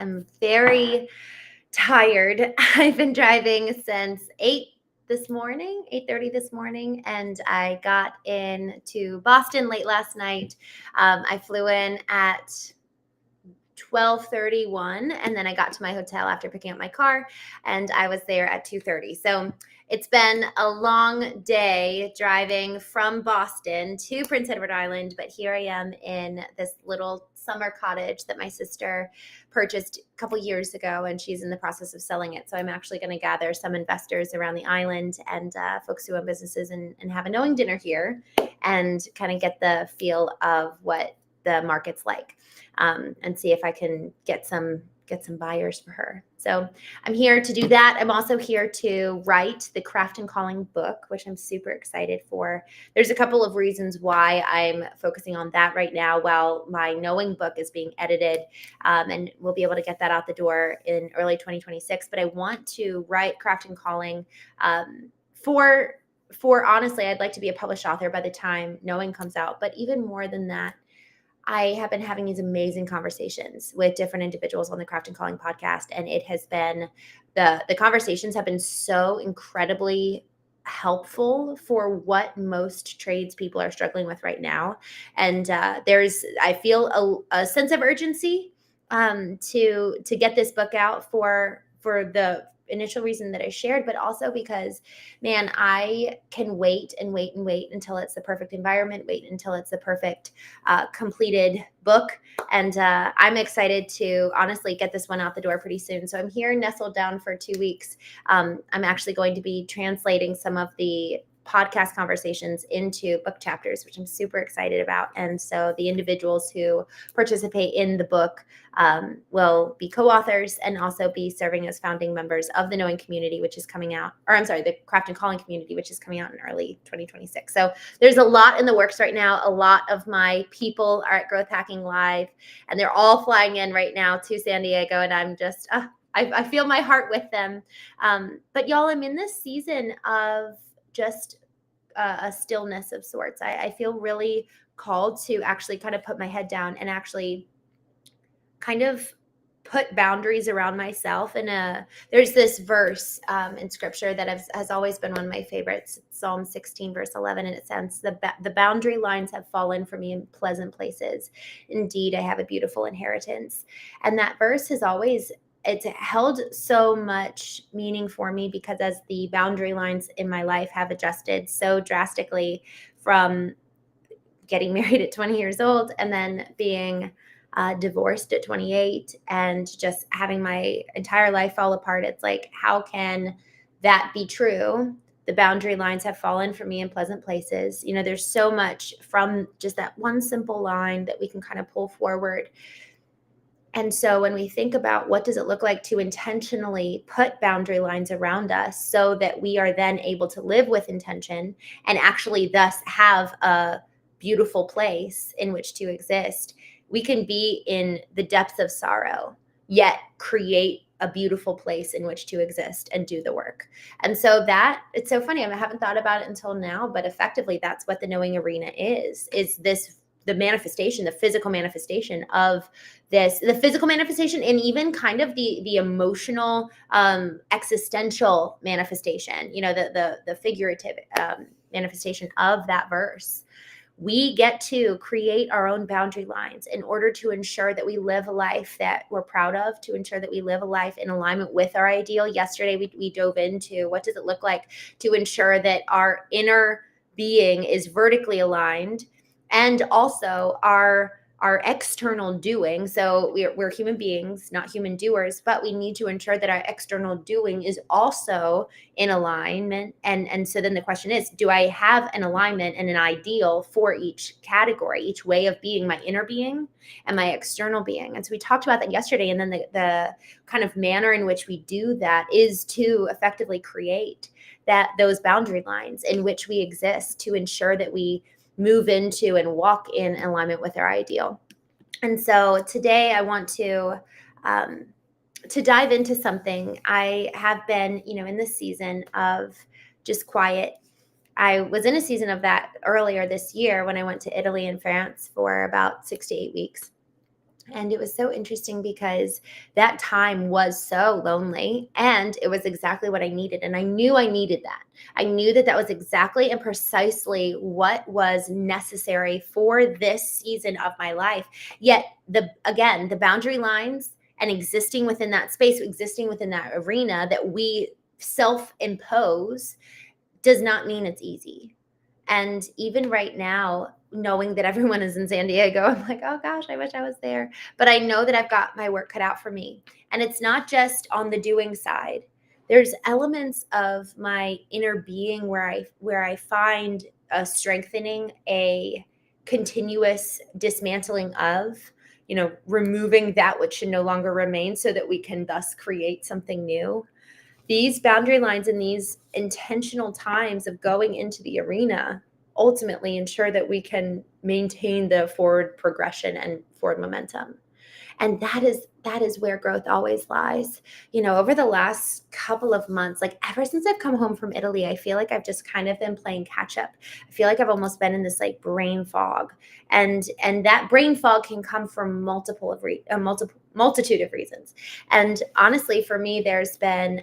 I'm very tired. I've been driving since 8:30 this morning, and I got into Boston late last night. I flew in at 12:31, and then I got to my hotel after picking up my car, and I was there at 2:30. So it's been a long day driving from Boston to Prince Edward Island, but here I am in this little summer cottage that my sister purchased a couple years ago, and she's in the process of selling it. So I'm actually going to gather some investors around the island and folks who own businesses and have a knowing dinner here and kind of get the feel of what the market's like, and see if I can get some buyers for her. So I'm here to do that. I'm also here to write the Craft and Calling book, which I'm super excited for. There's a couple of reasons why I'm focusing on that right now while my Knowing book is being edited, and we'll be able to get that out the door in early 2026. But I want to write Craft and Calling for honestly, I'd like to be a published author by the time Knowing comes out. But even more than that, I have been having these amazing conversations with different individuals on the Craft and Calling podcast, and it has been the conversations have been so incredibly helpful for what most tradespeople are struggling with right now. And I feel a sense of urgency to get this book out for the initial reason that I shared, but also because, man, I can wait and wait and wait until it's the perfect environment, wait until it's the perfect completed book. And I'm excited to honestly get this one out the door pretty soon. So I'm here nestled down for 2 weeks. I'm actually going to be translating some of the podcast conversations into book chapters, which I'm super excited about. And so the individuals who participate in the book will be co-authors and also be serving as founding members of the Knowing community, which is coming out, the Craft and Calling community, which is coming out in early 2026. So there's a lot in the works right now. A lot of my people are at Growth Hacking Live, and they're all flying in right now to San Diego, and I'm just, I feel my heart with them. But y'all, I'm in this season of just a stillness of sorts. I feel really called to actually kind of put my head down and actually kind of put boundaries around myself. And there's this verse in scripture that has always been one of my favorites. It's Psalm 16, verse 11, and it says, the boundary lines have fallen for me in pleasant places. Indeed, I have a beautiful inheritance. And that verse has always, it's held so much meaning for me because as the boundary lines in my life have adjusted so drastically from getting married at 20 years old and then being divorced at 28 and just having my entire life fall apart, it's like, how can that be true? The boundary lines have fallen for me in pleasant places. You know, there's so much from just that one simple line that we can kind of pull forward. And so when we think about what does it look like to intentionally put boundary lines around us so that we are then able to live with intention and actually thus have a beautiful place in which to exist, we can be in the depths of sorrow, yet create a beautiful place in which to exist and do the work. And so that, it's so funny. I haven't thought about it until now, but effectively that's what the Knowing arena is this, the manifestation, the physical manifestation of this, the physical manifestation, and even kind of the emotional, existential manifestation, you know, the figurative manifestation of that verse. We get to create our own boundary lines in order to ensure that we live a life that we're proud of, to ensure that we live a life in alignment with our ideal. Yesterday, we dove into what does it look like to ensure that our inner being is vertically aligned and also our external doing. So we're human beings, not human doers, but we need to ensure that our external doing is also in alignment. And so then the question is, do I have an alignment and an ideal for each category, each way of being, my inner being and my external being? And so we talked about that yesterday. And then the kind of manner in which we do that is to effectively create those boundary lines in which we exist to ensure that we move into and walk in alignment with our ideal. And so today I want to dive into something. I have been, in this season of just quiet. I was in a season of that earlier this year when I went to Italy and France for about 6 to 8 weeks. And it was so interesting because that time was so lonely, and it was exactly what I needed. And I knew I needed that. I knew that that was exactly and precisely what was necessary for this season of my life. Yet the boundary lines and existing within that space, existing within that arena that we self-impose does not mean it's easy. And even right now, knowing that everyone is in San Diego, I'm like, oh gosh, I wish I was there. But I know that I've got my work cut out for me. And it's not just on the doing side. There's elements of my inner being where I find a strengthening, a continuous dismantling of, removing that which should no longer remain so that we can thus create something new. These boundary lines and these intentional times of going into the arena ultimately ensure that we can maintain the forward progression and forward momentum. And that is where growth always lies. Over the last couple of months, like ever since I've come home from Italy, I feel like I've just kind of been playing catch up. I feel like I've almost been in this like brain fog, and that brain fog can come from multitude of reasons. And honestly, for me, there's been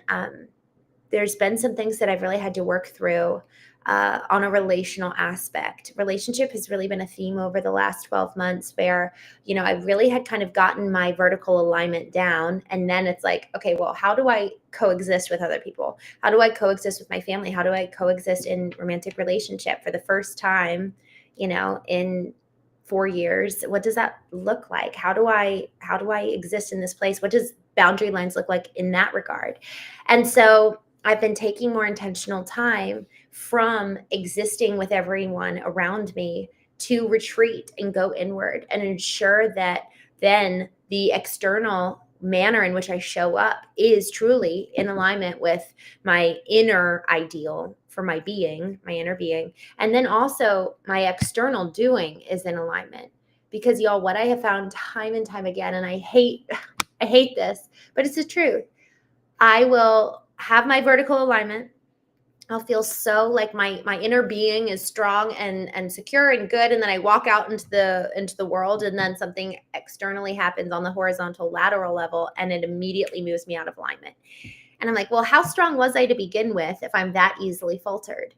some things that I've really had to work through on a relational aspect. Relationship has really been a theme over the last 12 months where, I really had kind of gotten my vertical alignment down. And then it's like, okay, well, how do I coexist with other people? How do I coexist with my family? How do I coexist in romantic relationship for the first time, in 4 years? What does that look like? How do I exist in this place? What does boundary lines look like in that regard? And so I've been taking more intentional time from existing with everyone around me to retreat and go inward and ensure that then the external manner in which I show up is truly in alignment with my inner ideal for my being, my inner being. And then also my external doing is in alignment. Because y'all, what I have found time and time again, and I hate this, but it's the truth. I will have my vertical alignment. I'll feel so like my inner being is strong and secure and good. And then I walk out into the world, and then something externally happens on the horizontal lateral level, and it immediately moves me out of alignment. And I'm like, well, how strong was I to begin with if I'm that easily faltered?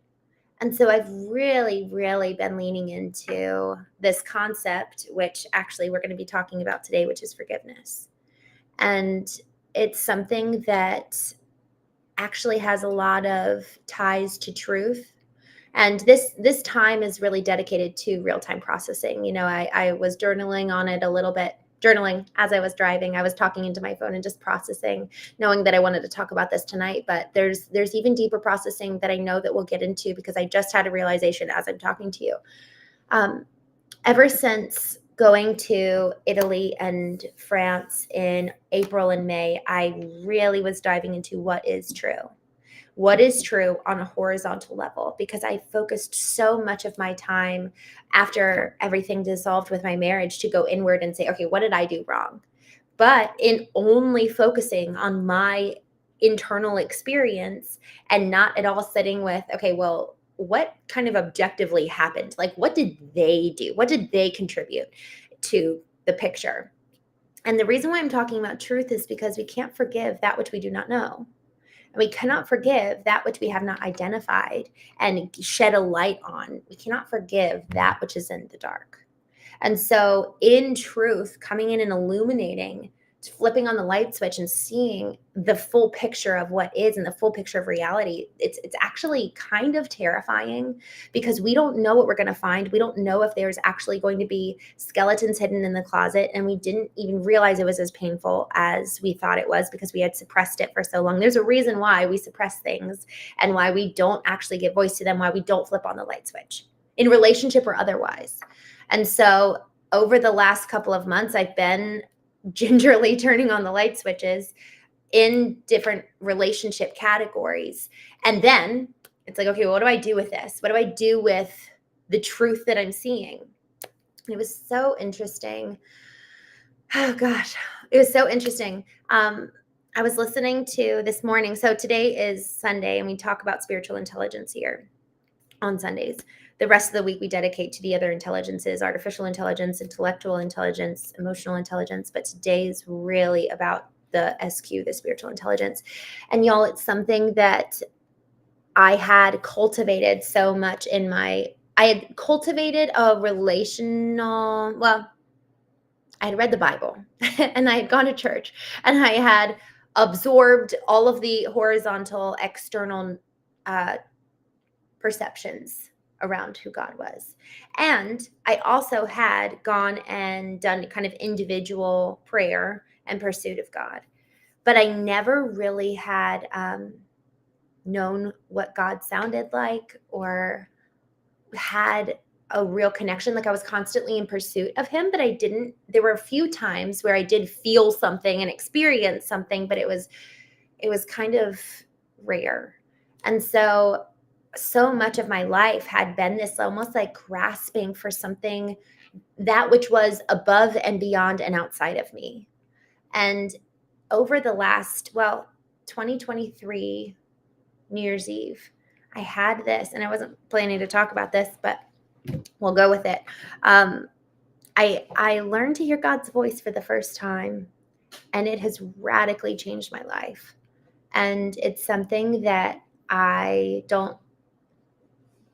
And so I've really, really been leaning into this concept, which actually we're going to be talking about today, which is forgiveness. And it's something that actually has a lot of ties to truth. And this time is really dedicated to real-time processing. I was journaling on it a little bit, journaling as I was driving. I was talking into my phone and just processing, knowing that I wanted to talk about this tonight. But there's even deeper processing that I know that we'll get into, because I just had a realization as I'm talking to you. Ever since going to Italy and France in April and May, I really was diving into what is true. What is true on a horizontal level, because I focused so much of my time after everything dissolved with my marriage to go inward and say, okay, what did I do wrong? But in only focusing on my internal experience and not at all sitting with, okay, well, what kind of objectively happened? Like, what did they do? What did they contribute to the picture? And the reason why I'm talking about truth is because we can't forgive that which we do not know. And we cannot forgive that which we have not identified and shed a light on. We cannot forgive that which is in the dark. And so in truth, coming in and illuminating, flipping on the light switch and seeing the full picture of what is and the full picture of reality, it's actually kind of terrifying, because we don't know what we're going to find. We don't know if there's actually going to be skeletons hidden in the closet, and we didn't even realize it was as painful as we thought it was because we had suppressed it for so long. There's a reason why we suppress things and why we don't actually give voice to them, why we don't flip on the light switch in relationship or otherwise. And so over the last couple of months, I've been gingerly turning on the light switches in different relationship categories. And then it's like, okay, what do I do with this? What do I do with the truth that I'm seeing? And it was so interesting. Oh gosh, it was so interesting. I was listening to this morning. So today is Sunday, and we talk about spiritual intelligence here on Sundays. the rest of the week we dedicate to the other intelligences: artificial intelligence, intellectual intelligence, emotional intelligence. But today's really about the SQ, the spiritual intelligence. And y'all, it's something that I had cultivated so much I had cultivated a relational, well, I had read the Bible and I had gone to church and I had absorbed all of the horizontal external perceptions around who God was. And I also had gone and done kind of individual prayer and pursuit of God. But I never really had known what God sounded like or had a real connection. Like I was constantly in pursuit of him, but there were a few times where I did feel something and experience something, but it was kind of rare. And so much of my life had been this almost like grasping for something, that which was above and beyond and outside of me. And over the last, 2023 New Year's Eve, I had this, and I wasn't planning to talk about this, but we'll go with it. I learned to hear God's voice for the first time, and it has radically changed my life. And it's something that I don't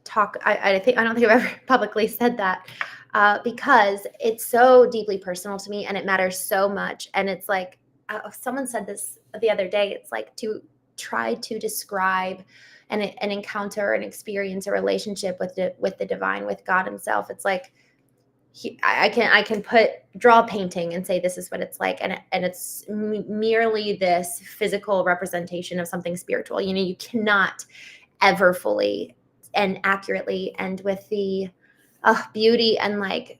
talk. I don't think I've ever publicly said that because it's so deeply personal to me, and it matters so much. And it's like someone said this the other day. It's like to try to describe an encounter, an experience, a relationship with the divine, with God himself. It's like I can draw a painting and say this is what it's like, and it's merely this physical representation of something spiritual. You cannot ever fully and accurately and with the beauty and like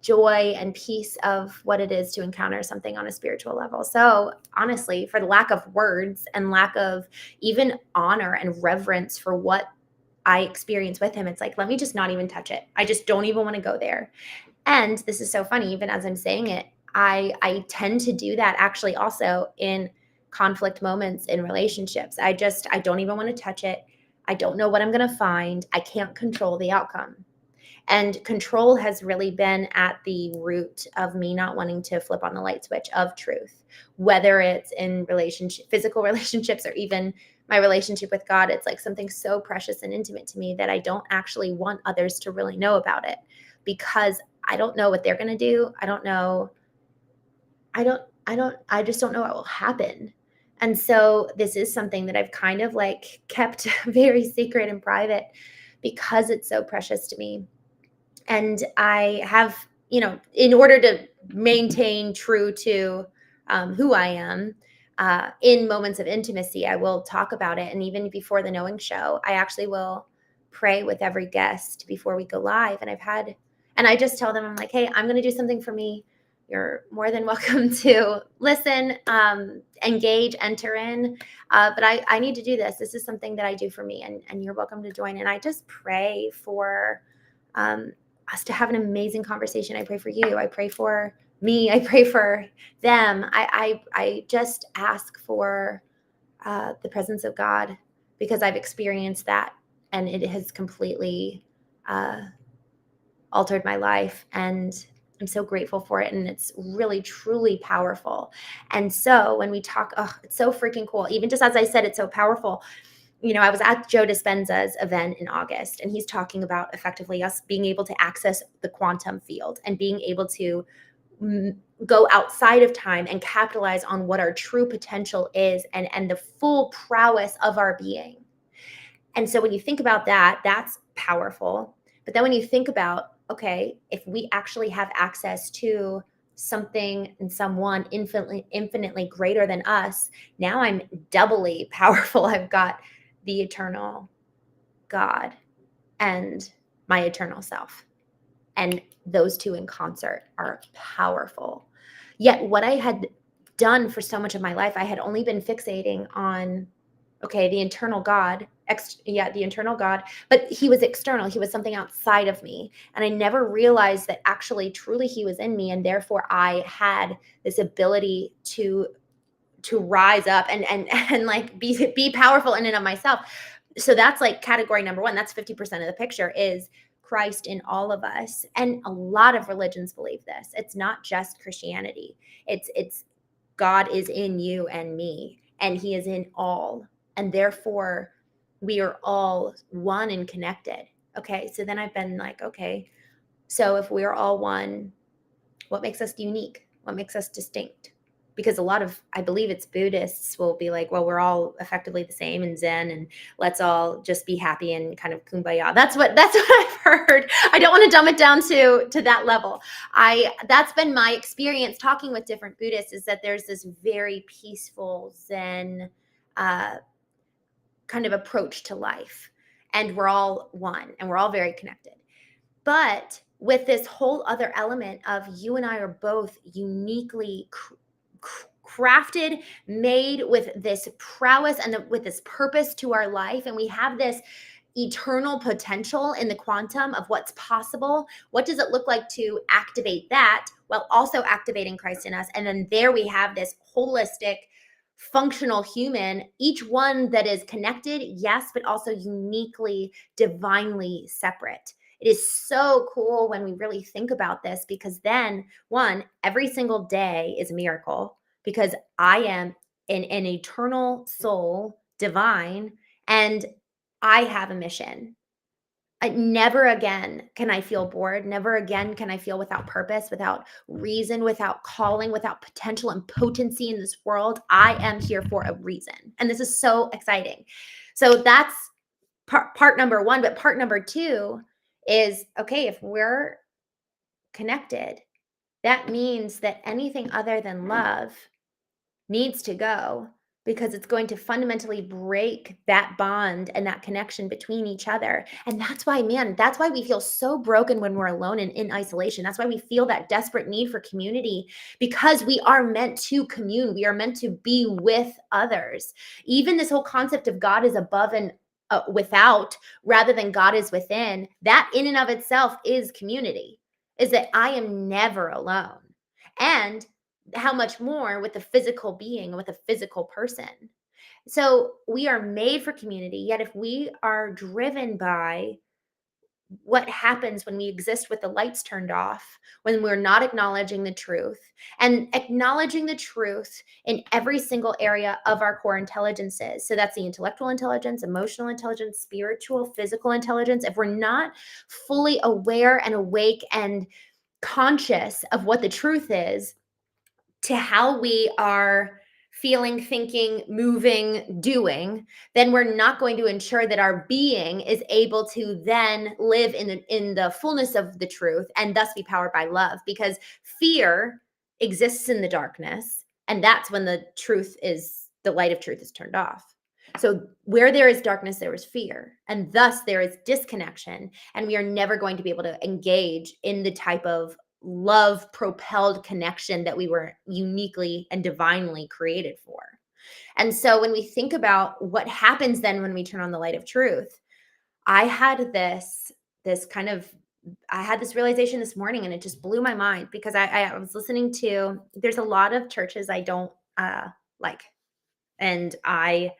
joy and peace of what it is to encounter something on a spiritual level. So honestly, for the lack of words and lack of even honor and reverence for what I experience with him, it's like, let me just not even touch it. I just don't even want to go there. And this is so funny, even as I'm saying it, I tend to do that actually also in conflict moments in relationships. I don't even want to touch it. I don't know what I'm going to find. I can't control the outcome. And control has really been at the root of me not wanting to flip on the light switch of truth, whether it's in physical relationships, or even my relationship with God. It's like something so precious and intimate to me that I don't actually want others to really know about it, because I don't know what they're going to do. I just don't know what will happen. And so this is something that I've kind of like kept very secret and private because it's so precious to me. And I have, in order to maintain true to who I am, in moments of intimacy, I will talk about it. And even before the Knowing Show, I actually will pray with every guest before we go live. And I just tell them, I'm like, hey, I'm going to do something for me. You're more than welcome to listen, engage, enter in. But I need to do this. This is something that I do for me, and you're welcome to join. And I just pray for us to have an amazing conversation. I pray for you. I pray for me. I pray for them. I just ask for the presence of God, because I've experienced that, and it has completely altered my life, and I'm so grateful for it. And it's really, truly powerful. And so when we talk, it's so freaking cool. Even just as I said, it's so powerful. I was at Joe Dispenza's event in August, and he's talking about effectively us being able to access the quantum field and being able to go outside of time and capitalize on what our true potential is, and the full prowess of our being. And so when you think about that, that's powerful. But then when you think about, okay, if we actually have access to something and someone infinitely greater than us, now I'm doubly powerful. I've got the eternal God and my eternal self. And those two in concert are powerful. Yet what I had done for so much of my life, I had only been fixating on, okay, the internal God, the internal God, but he was external. He was something outside of me. And I never realized that actually, truly he was in me. And therefore I had this ability to rise up and like be powerful in and of myself. So that's like category number one. That's 50% of the picture is Christ in all of us. And a lot of religions believe this. It's not just Christianity. It's God is in you and me, and he is in all. And therefore, we are all one and connected. Okay, so then I've been like, okay, so if we're all one, what makes us unique? What makes us distinct? Because a lot of, I believe it's Buddhists will be like, well, we're all effectively the same in Zen, and let's all just be happy and kind of kumbaya. That's what I've heard. I don't want to dumb it down to that level. That's been my experience talking with different Buddhists, is that there's this very peaceful Zen kind of approach to life, and we're all one, and we're all very connected. But with this whole other element of you and I are both uniquely crafted, made with this prowess and with this purpose to our life, and we have this eternal potential in the quantum of what's possible. What does it look like to activate that while also activating Christ in us? And then there we have this holistic, functional human, each one that is connected, yes, but also uniquely, divinely separate. It is so cool when we really think about this, because then, one, every single day is a miracle, because I am an eternal soul, divine, and I have a mission. Never again can I feel bored. Never again can I feel without purpose, without reason, without calling, without potential and potency in this world. I am here for a reason. And this is so exciting. So that's part number one. But part number two is, okay, if we're connected, that means that anything other than love needs to go, because it's going to fundamentally break that bond and that connection between each other. And that's why, man, that's why we feel so broken when we're alone and in isolation. That's why we feel that desperate need for community, because we are meant to commune. We are meant to be with others. Even this whole concept of God is above and without, rather than God is within, that in and of itself is community, is that I am never alone. And how much more with a physical being, with a physical person. So we are made for community, yet if we are driven by what happens when we exist with the lights turned off, when we're not acknowledging the truth, and acknowledging the truth in every single area of our core intelligences. So that's the intellectual intelligence, emotional intelligence, spiritual, physical intelligence. If we're not fully aware and awake and conscious of what the truth is, to how we are feeling, thinking, moving, doing, then we're not going to ensure that our being is able to then live in the fullness of the truth, and thus be powered by love, because fear exists in the darkness, and that's when the light of truth is turned off. So where there is darkness, there is fear, and thus there is disconnection, and we are never going to be able to engage in the type of love propelled connection that we were uniquely and divinely created for. And so when we think about what happens then when we turn on the light of truth, I had this realization this morning, and it just blew my mind, because I was listening to, there's a lot of churches I don't like, and I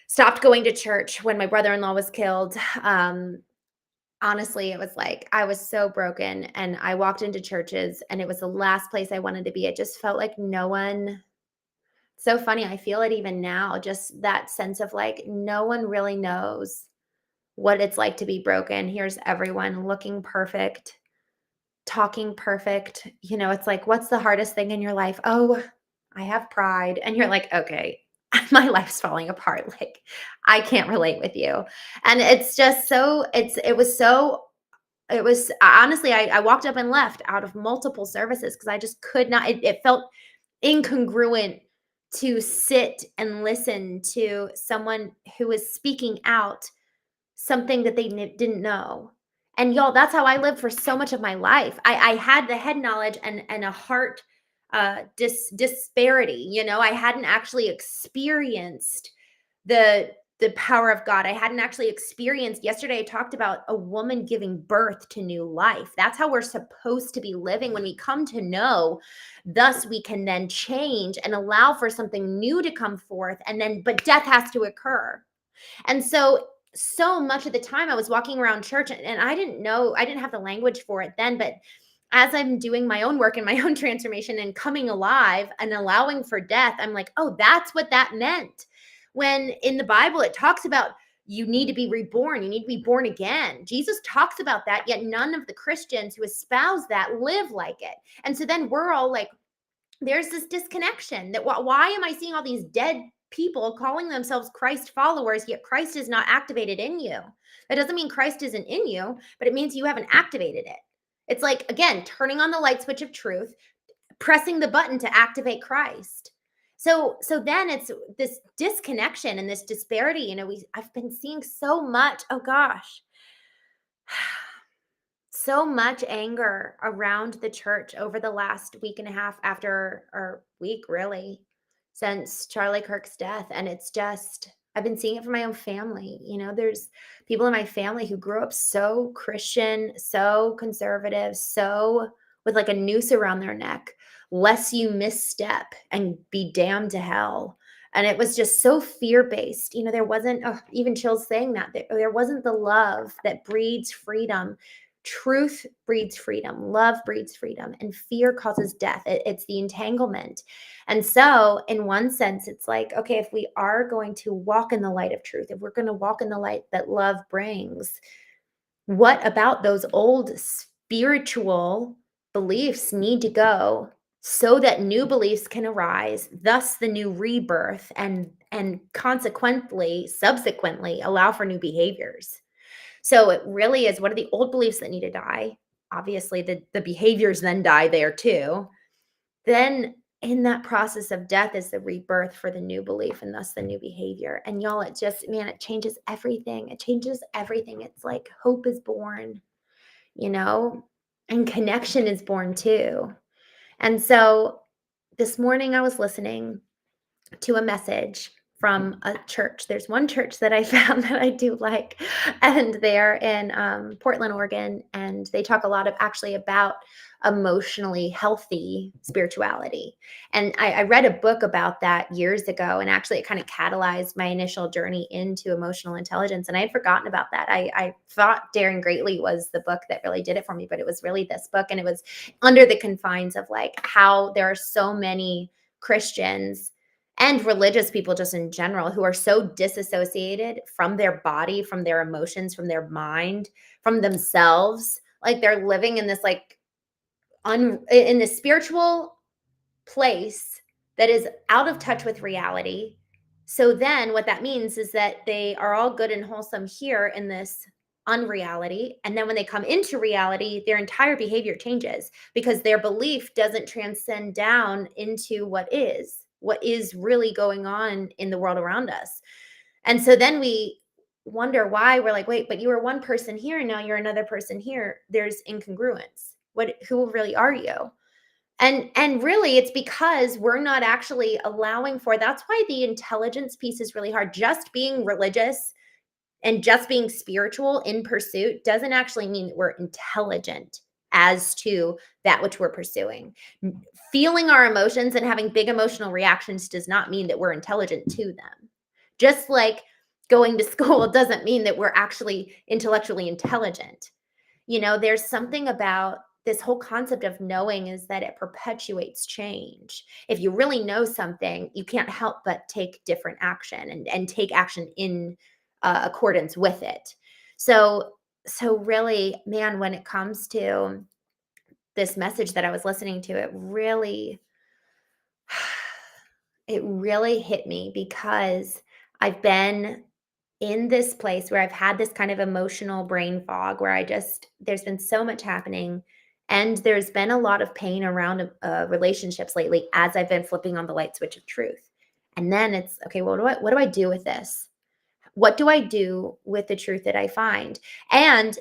stopped going to church when my brother-in-law was killed. Honestly, it was like I was so broken, and I walked into churches, and it was the last place I wanted to be. It just felt like no one. So funny, I feel it even now, just that sense of like no one really knows what it's like to be broken. Here's everyone looking perfect, talking perfect. It's like, what's the hardest thing in your life? Oh, I have pride. And you're like, okay, my life's falling apart. Like, I can't relate with you. And it's just it was honestly, I walked up and left out of multiple services, because I just could not, it felt incongruent to sit and listen to someone who was speaking out something that they didn't know. And y'all, that's how I lived for so much of my life. I had the head knowledge and a heart disparity. I hadn't actually experienced the power of God. I hadn't actually experienced. Yesterday, I talked about a woman giving birth to new life. That's how we're supposed to be living when we come to know. Thus, we can then change and allow for something new to come forth. But death has to occur. And so so much of the time I was walking around church and I didn't know, I didn't have the language for it then, but as I'm doing my own work and my own transformation and coming alive and allowing for death, I'm like, oh, that's what that meant. When in the Bible, it talks about you need to be reborn, you need to be born again. Jesus talks about that, yet none of the Christians who espouse that live like it. And so then we're all like, there's this disconnection that why am I seeing all these dead people calling themselves Christ followers, yet Christ is not activated in you? That doesn't mean Christ isn't in you, but it means you haven't activated it. It's like, again, turning on the light switch of truth, pressing the button to activate Christ. So then it's this disconnection and this disparity. I've been seeing so much, oh gosh, so much anger around the church over the last week and a half after, or week really, since Charlie Kirk's death. And it's just, I've been seeing it from my own family. There's people in my family who grew up so Christian, so conservative, so with like a noose around their neck, lest you misstep and be damned to hell. And it was just so fear-based. There wasn't, even Chill's saying that, there wasn't the love that breeds freedom. Truth breeds freedom, love breeds freedom, and fear causes death. It's the entanglement. And so, in one sense, it's like, okay, if we are going to walk in the light of truth, if we're going to walk in the light that love brings, what about those old spiritual beliefs need to go so that new beliefs can arise, thus the new rebirth, and consequently, subsequently, allow for new behaviors? So it really is, what are the old beliefs that need to die? Obviously, the behaviors then die there too. Then in that process of death is the rebirth for the new belief and thus the new behavior. And y'all, it just, man, it changes everything. It changes everything. It's like hope is born, and connection is born too. And so this morning I was listening to a message from a church. There's one church that I found that I do like, and they're in Portland, Oregon, and they talk a lot of actually about emotionally healthy spirituality. And I read a book about that years ago, and actually it kind of catalyzed my initial journey into emotional intelligence. And I had forgotten about that. I thought Daring Greatly was the book that really did it for me, but it was really this book, and it was under the confines of like how there are so many Christians and religious people just in general who are so disassociated from their body, from their emotions, from their mind, from themselves. Like they're living in this like in this spiritual place that is out of touch with reality. So then what that means is that they are all good and wholesome here in this unreality. And then when they come into reality, their entire behavior changes because their belief doesn't transcend down into what is really going on in the world around us. And so then we wonder why we're like, wait, but you were one person here and now you're another person here. There's incongruence. Who really are you? And really it's because we're not actually allowing for, that's why the intelligence piece is really hard. Just being religious and just being spiritual in pursuit doesn't actually mean that we're intelligent as to that which we're pursuing. Feeling our emotions and having big emotional reactions does not mean that we're intelligent to them. Just like going to school doesn't mean that we're actually intellectually intelligent. There's something about this whole concept of knowing is that it perpetuates change. If you really know something, you can't help but take different action and take action in accordance with it. So really, man, when it comes to this message that I was listening to, it really hit me because I've been in this place where I've had this kind of emotional brain fog where there's been so much happening. And there's been a lot of pain around relationships lately as I've been flipping on the light switch of truth. And then it's, okay, well, what do I do with this? What do I do with the truth that I find? And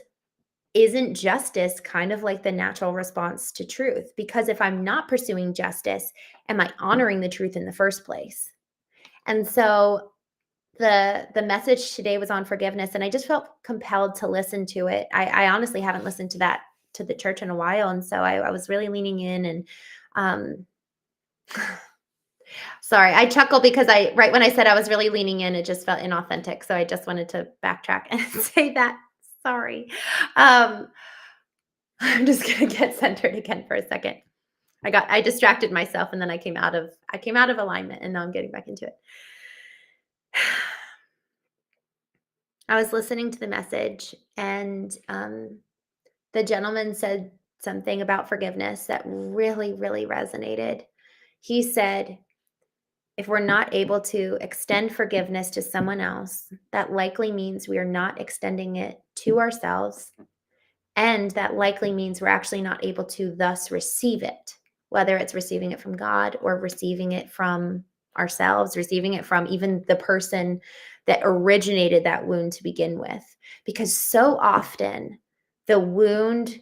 isn't justice kind of like the natural response to truth? Because if I'm not pursuing justice, am I honoring the truth in the first place? And so the message today was on forgiveness, and I just felt compelled to listen to it. I honestly haven't listened to the church in a while, and so I was really leaning in, and Sorry, I chuckle because right when I said I was really leaning in, it just felt inauthentic, so I just wanted to backtrack and say that. Sorry. Um, I'm just gonna get centered again for a second. I distracted myself and then I came out of alignment and now I'm getting back into it. I was listening to the message and the gentleman said something about forgiveness that really, really resonated. He said, if we're not able to extend forgiveness to someone else, that likely means we are not extending it to ourselves. And that likely means we're actually not able to thus receive it, whether it's receiving it from God or receiving it from ourselves, receiving it from even the person that originated that wound to begin with. Because so often the wound,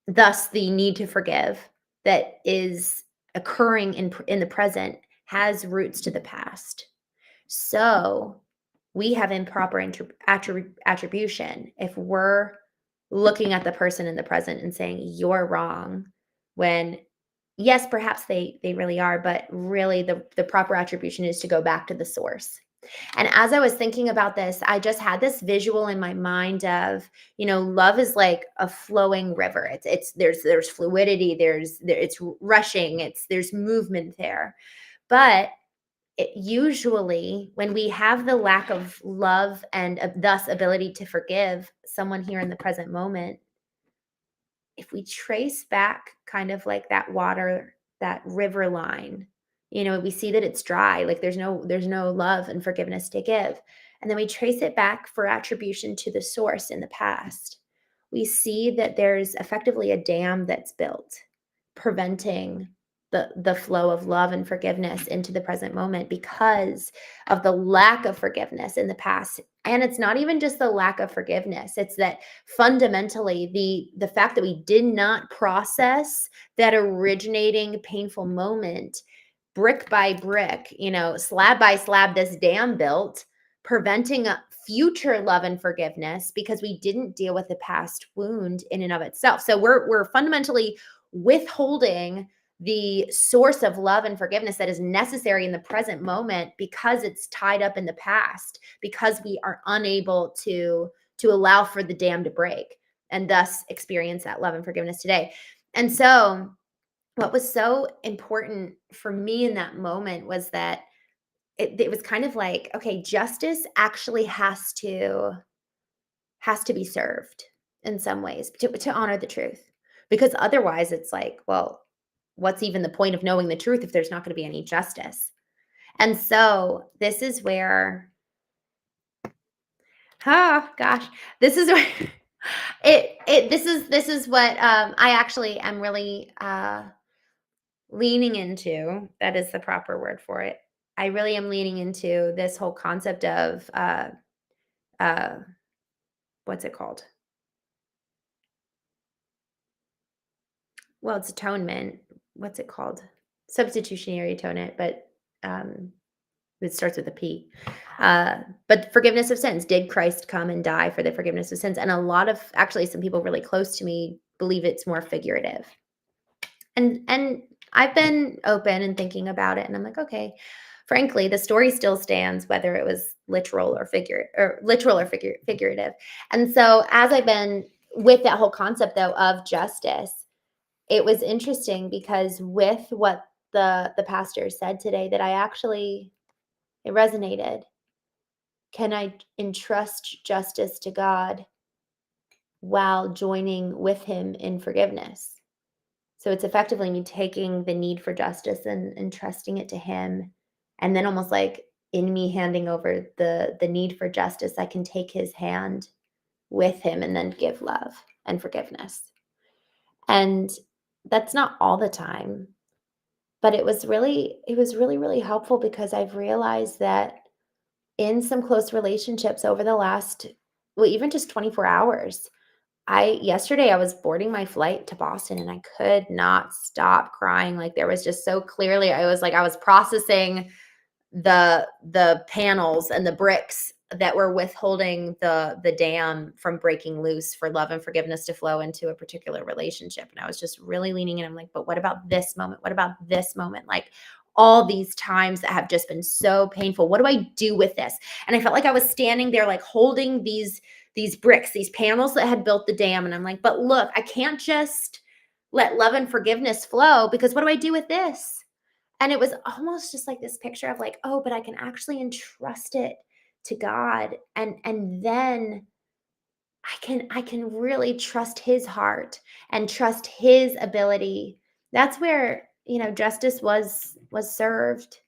thus the need to forgive that is occurring in the present, has roots to the past. So we have improper attribution if we're looking at the person in the present and saying you're wrong, when yes, perhaps they really are, but really the proper attribution is to go back to the source. And as I was thinking about this, I just had this visual in my mind of, love is like a flowing river. It's there's fluidity, it's rushing, there's movement there. But usually when we have the lack of love and thus ability to forgive someone here in the present moment, if we trace back kind of like that water, that river line, we see that it's dry, like there's no love and forgiveness to give. And then we trace it back for attribution to the source in the past. We see that there's effectively a dam that's built, preventing the flow of love and forgiveness into the present moment because of the lack of forgiveness in the past. And it's not even just the lack of forgiveness, it's that fundamentally the fact that we did not process that originating painful moment, brick by brick, slab by slab, this dam built, preventing future love and forgiveness because we didn't deal with the past wound in and of itself. So we're fundamentally withholding the source of love and forgiveness that is necessary in the present moment because it's tied up in the past, because we are unable to allow for the dam to break and thus experience that love and forgiveness today. And so what was so important for me in that moment was that it was kind of like, okay, justice actually has to be served in some ways to honor the truth, because otherwise it's like, well, what's even the point of knowing the truth if there's not going to be any justice? And so this is where, oh gosh, this is where this is what I actually am really leaning into. That is the proper word for it. I really am leaning into this whole concept of uh, what's it called? Well, it's atonement. What's it called? Substitutionary atonement, but it starts with a P. But forgiveness of sins. Did Christ come and die for the forgiveness of sins? And a lot of, actually, some people really close to me believe it's more figurative. And I've been open and thinking about it, and I'm like, okay, frankly, the story still stands, whether it was literal or figurative. And so as I've been with that whole concept though of justice, it was interesting because with what the pastor said today, that it resonated. Can I entrust justice to God while joining with him in forgiveness? So it's effectively me taking the need for justice and entrusting it to him. And then almost like in me handing over the need for justice, I can take his hand with him and then give love and forgiveness. And that's not all the time, but it was really, really helpful because I've realized that in some close relationships over the last, well, even just 24 hours, yesterday I was boarding my flight to Boston and I could not stop crying. Like there was just so clearly, I was processing the panels and the bricks that were withholding the dam from breaking loose for love and forgiveness to flow into a particular relationship. And I was just really leaning in. I'm like, but what about this moment? What about this moment? Like, all these times that have just been so painful. What do I do with this? And I felt like I was standing there like holding these bricks, these panels that had built the dam. And I'm like, but look, I can't just let love and forgiveness flow, because what do I do with this? And it was almost just like this picture of like, oh, but I can actually entrust it to God. And then I can really trust his heart and trust his ability. That's where, justice was served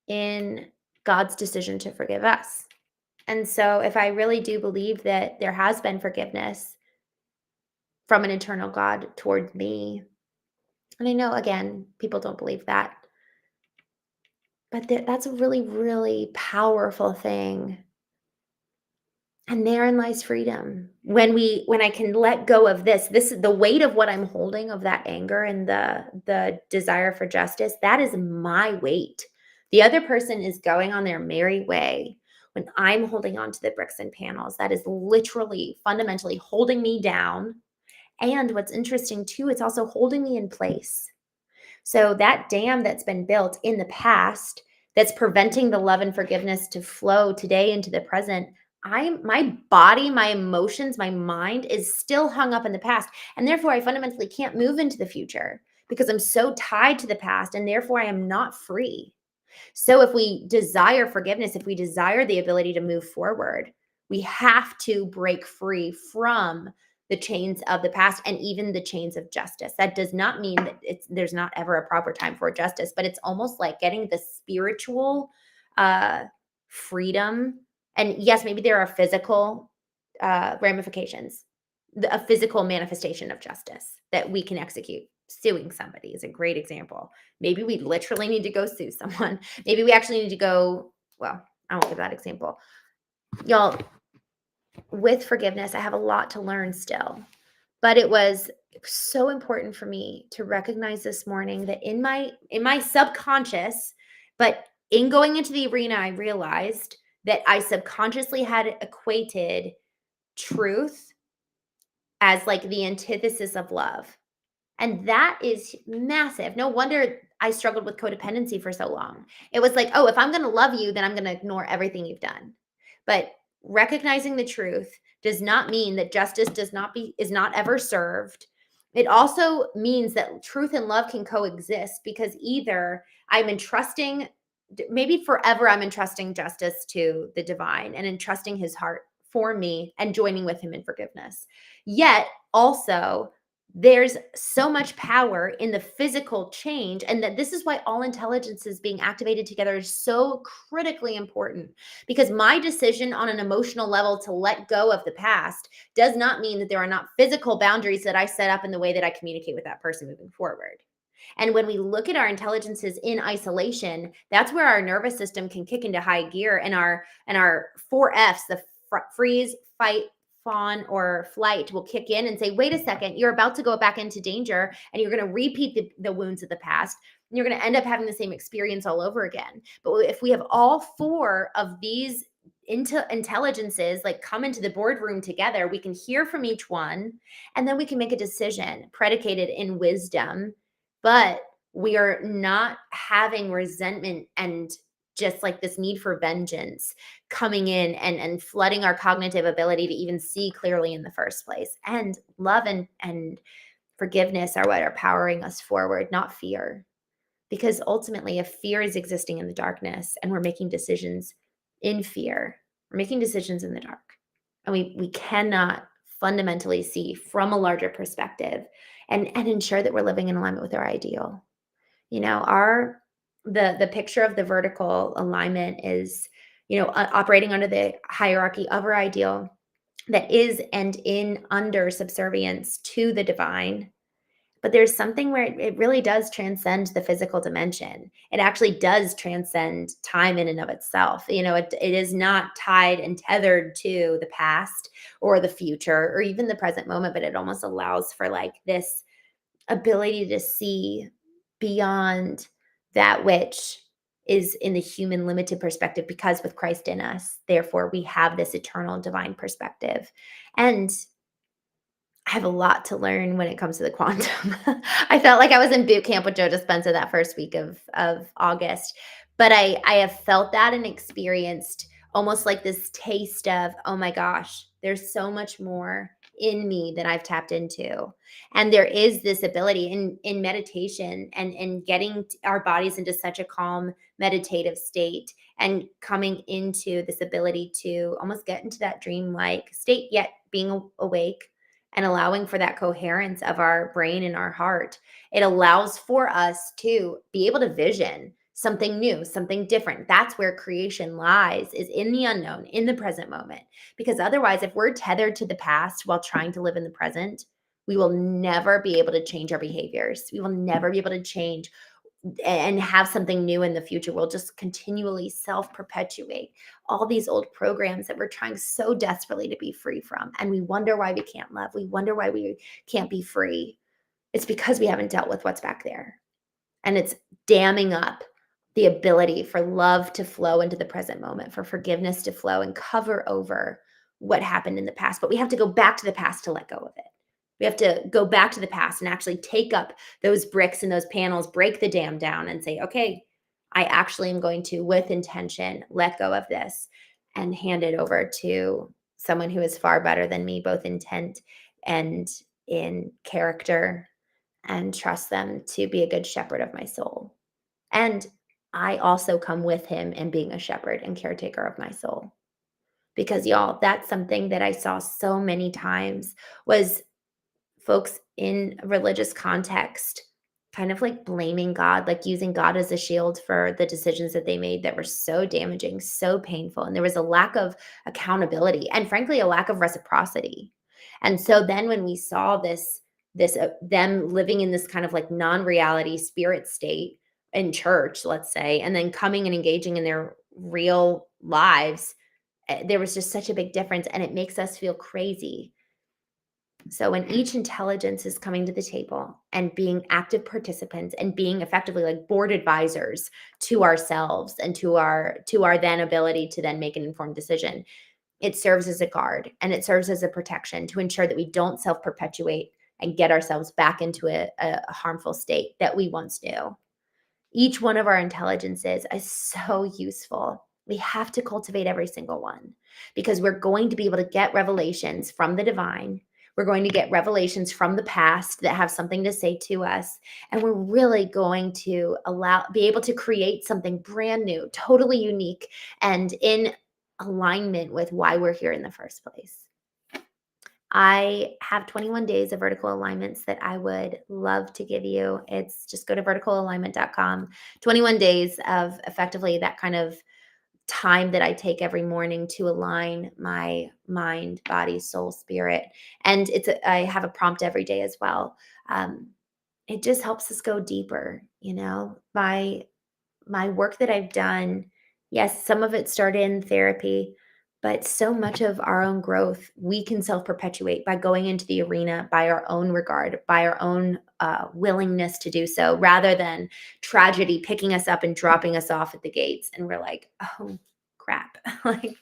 in God's decision to forgive us. And so if I really do believe that there has been forgiveness from an eternal God toward me, and I know again, people don't believe that, but that's a really, really powerful thing. And therein lies freedom. When I can let go of this is the weight of what I'm holding, of that anger and the desire for justice, that is my weight. The other person is going on their merry way. When I'm holding on to the bricks and panels, that is literally fundamentally holding me down. And what's interesting too, it's also holding me in place. So that dam that's been built in the past, that's preventing the love and forgiveness to flow today into the present, my body, my emotions, my mind is still hung up in the past. And therefore I fundamentally can't move into the future because I'm so tied to the past, and therefore I am not free. So if we desire forgiveness, if we desire the ability to move forward, we have to break free from the chains of the past and even the chains of justice. That does not mean that there's not ever a proper time for justice, but it's almost like getting the spiritual freedom. And yes, maybe there are physical ramifications, a physical manifestation of justice that we can execute. Suing somebody is a great example. Maybe we literally need to go sue someone. Maybe we actually need to go, well, I won't give that example. Y'all, with forgiveness, I have a lot to learn still. But it was so important for me to recognize this morning that in my subconscious, but in going into the arena, I realized that I subconsciously had equated truth as like the antithesis of love. And that is massive. No wonder I struggled with codependency for so long. It was like, oh, if I'm going to love you, then I'm going to ignore everything you've done. But recognizing the truth does not mean that justice is not ever served. It also means that truth and love can coexist, because either I'm entrusting, maybe forever I'm entrusting justice to the divine and entrusting his heart for me and joining with him in forgiveness. Yet also, there's so much power in the physical change, and that this is why all intelligences being activated together is so critically important, because my decision on an emotional level to let go of the past does not mean that there are not physical boundaries that I set up in the way that I communicate with that person moving forward. And when we look at our intelligences in isolation, that's where our nervous system can kick into high gear, and our 4Fs, the freeze, fight, fawn, or flight, will kick in and say, wait a second, you're about to go back into danger, and you're going to repeat the wounds of the past, and you're going to end up having the same experience all over again. But if we have all four of these intelligences like come into the boardroom together, we can hear from each one, and then we can make a decision predicated in wisdom. But we are not having resentment and just like this need for vengeance coming in and flooding our cognitive ability to even see clearly in the first place. And love and forgiveness are what are powering us forward, not fear. Because ultimately, if fear is existing in the darkness and we're making decisions in fear, we're making decisions in the dark. And we cannot fundamentally see from a larger perspective and ensure that we're living in alignment with our ideal. Our the picture of the vertical alignment is, operating under the hierarchy of our ideal that is and in under subservience to the divine. But there's something where it really does transcend the physical dimension. It actually does transcend time in and of itself. It is not tied and tethered to the past or the future or even the present moment, but it almost allows for like this ability to see beyond that which is in the human limited perspective, because with Christ in us, therefore we have this eternal divine perspective. And I have a lot to learn when it comes to the quantum. I felt like I was in boot camp with Joe Dispenza that first week of August, but I have felt that and experienced almost like this taste of, oh my gosh, there's so much more in me that I've tapped into. And there is this ability in meditation and getting our bodies into such a calm meditative state and coming into this ability to almost get into that dreamlike state, yet being awake and allowing for that coherence of our brain and our heart. It allows for us to be able to vision something new, something different. That's where creation lies, is in the unknown, in the present moment. Because otherwise, if we're tethered to the past while trying to live in the present, we will never be able to change our behaviors. We will never be able to change and have something new in the future. We'll just continually self perpetuate all these old programs that we're trying so desperately to be free from. And we wonder why we can't love. We wonder why we can't be free. It's because we haven't dealt with what's back there. And it's damming up the ability for love to flow into the present moment, for forgiveness to flow and cover over what happened in the past. But we have to go back to the past to let go of it. We have to go back to the past and actually take up those bricks and those panels, break the dam down and say, okay, I actually am going to, with intention, let go of this and hand it over to someone who is far better than me, both intent and in character, and trust them to be a good shepherd of my soul. And I also come with him in being a shepherd and caretaker of my soul. Because y'all, that's something that I saw so many times was folks in a religious context kind of like blaming God, like using God as a shield for the decisions that they made that were so damaging, so painful. And there was a lack of accountability and frankly, a lack of reciprocity. And so then when we saw this them living in this kind of like non-reality spirit state in church, let's say, and then coming and engaging in their real lives, there was just such a big difference. And it makes us feel crazy. So when each intelligence is coming to the table and being active participants and being effectively like board advisors to ourselves and to our then ability to then make an informed decision, it serves as a guard and it serves as a protection to ensure that we don't self-perpetuate and get ourselves back into a harmful state that we once knew. Each one of our intelligences is so useful. We have to cultivate every single one because we're going to be able to get revelations from the divine. We're going to get revelations from the past that have something to say to us. And we're really going to be able to create something brand new, totally unique, and in alignment with why we're here in the first place. I have 21 days of vertical alignments that I would love to give you. It's just go to verticalalignment.com. 21 days of effectively that kind of time that I take every morning to align my mind, body, soul, spirit. And I have a prompt every day as well. It just helps us go deeper, my work that I've done, yes, some of it started in therapy, but so much of our own growth, we can self perpetuate by going into the arena by our own regard, by our own willingness to do so, rather than tragedy picking us up and dropping us off at the gates. And we're like, oh, crap. Like,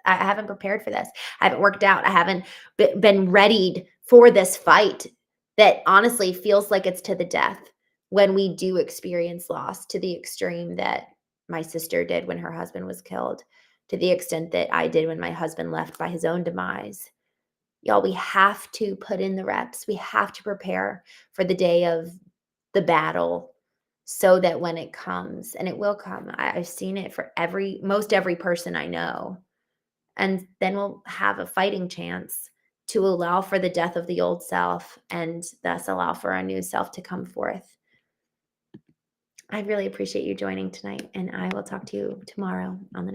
I haven't prepared for this. I haven't worked out. I haven't been readied for this fight that honestly feels like it's to the death when we do experience loss to the extreme that my sister did when her husband was killed, to the extent that I did when my husband left by his own demise. Y'all, we have to put in the reps. We have to prepare for the day of the battle so that when it comes, and it will come, I've seen it for most every person I know. And then we'll have a fighting chance to allow for the death of the old self and thus allow for our new self to come forth. I really appreciate you joining tonight, and I will talk to you tomorrow on the